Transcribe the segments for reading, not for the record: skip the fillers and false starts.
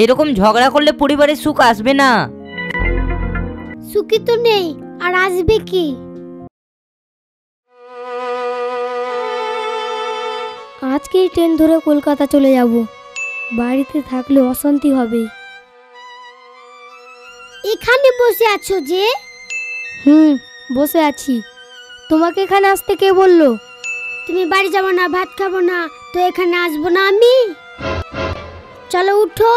এরকম ঝগড়া করলে পরিবারের সুখ আসবে না। সুখী তো নেই, আর আসবে কি? আজকেই ট্রেন ধরে কলকাতা চলে যাব। বাড়িতে থাকলে অশান্তি হবে। এখানে বসে আছো যে? বসে আছি। তোমাকে এখানে আসতে কে বললো? তুমি বাড়ি যাবো না, ভাত খাবো না, তো এখানে আসবো না আমি? চলো উঠো।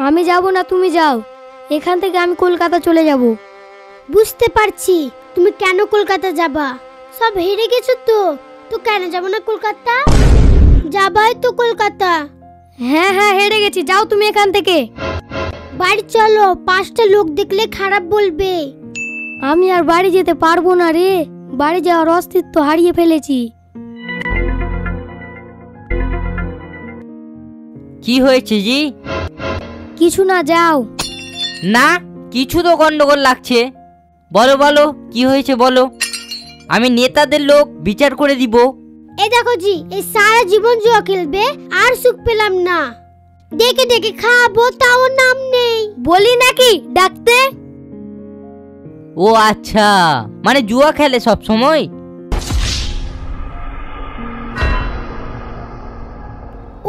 আমি যাব না, তুমি যাও। এখান থেকে আমি কলকাতা চলে যাব। বুঝতে পারছি তুমি কেন কলকাতা যাবা। সব হেরে গেছো তো, তো কেন যাবো না কলকাতা? যাবাই তো কলকাতা। হ্যাঁ হ্যাঁ, হেরে গেছি। যাও তুমি এখান থেকে। বাড়ি চলো, 5টা লোক দেখলে খারাপ বলবে। আমি আর বাড়ি যেতে পারবো না রে। বাড়ি যাওয়ার অস্তিত্ব হারিয়ে ফেলেছি। কি হয়েছে জি? কিছু না, যাও। না, কিছু তো গন্ডগোল লাগছে। বলো বলো, কি হয়েছে বলো। আমি নেতাদের লোক, বিচার করে দিব। এই দেখো জি, এই সারা জীবন জুয়া খেলবে, আর সুখ পেলাম না। ডেকে ডেকে খাবো, তাও নাম নেই। বলি নাকি ডাকতে? ও আচ্ছা, মানে জুয়া খেলে সব সময়।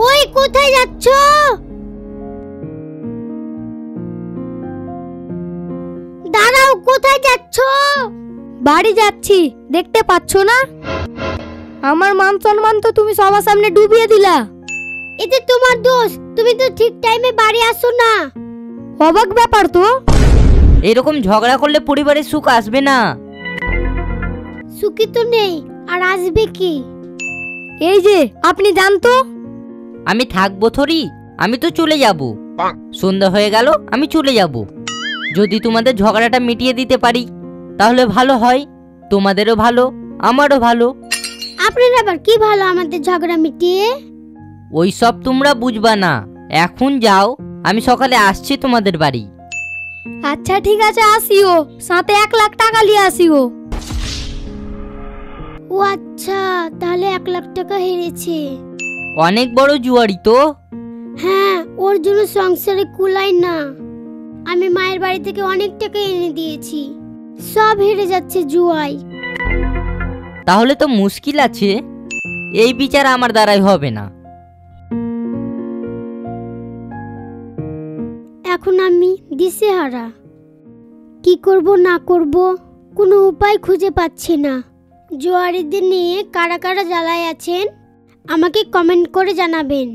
ওই কোথায় যাচ্ছ? দাঁড়াও, কোথায় যাচ্ছ? বাড়ি যাচ্ছি, দেখতে পাচ্ছ না? আমার মান সম্মান তো তুমি সবার সামনে ডুবিয়ে দিলা। এতে তোমার দোষ, তুমি তো ঠিক টাইমে বাড়ি আসো না। অবাক ব্যাপার তো। এরকম ঝগড়া করলে পরিবারের সুখ আসবে না। সুখী তো নেই, আর আসবে কি? এই যে আপনি জানতো। আমি থাকবো থরি, আমি তো চলে যাব। সন্ধ্যা হয়ে গেল, আমি চলে যাব। যদি তোমাদের ঝগড়াটা মিটিয়ে দিতে পারি তাহলে ভালো হয়। তোমাদেরও ভালো, আমারও ভালো। আপনার আবার কি ভালো আমাদের ঝগড়া মিটিয়ে? ওই সব তোমরা বুঝবা না। এখন যাও, আমি সকালে আসছি তোমাদের বাড়ি। আচ্ছা ঠিক আছে, আসিও। সাথে 1 লাখ টাকা নিয়ে আসিও। ও আচ্ছা, তাহলে 1 লাখ টাকা হেরেছে। অনেক বড় জুয়ারি তো। হ্যাঁ, ওর জন্য সংসারে কুলায় না। আমি মায়ের বাড়ি থেকে অনেক টাকা এনে দিয়েছি, সব হেরে যাচ্ছে জুয়ায়। তাহলে তো মুশকিল আছে। এই বিচার আমার দ্বারাই হবে না। এখন আমি দিশেহারা। কি করব না করব কোনো উপায় খুঁজে পাচ্ছি না। জুয়ারিদের নিয়ে কারা কারা জ্বালায় আছেন আমাকে কমেন্ট করে জানাবেন।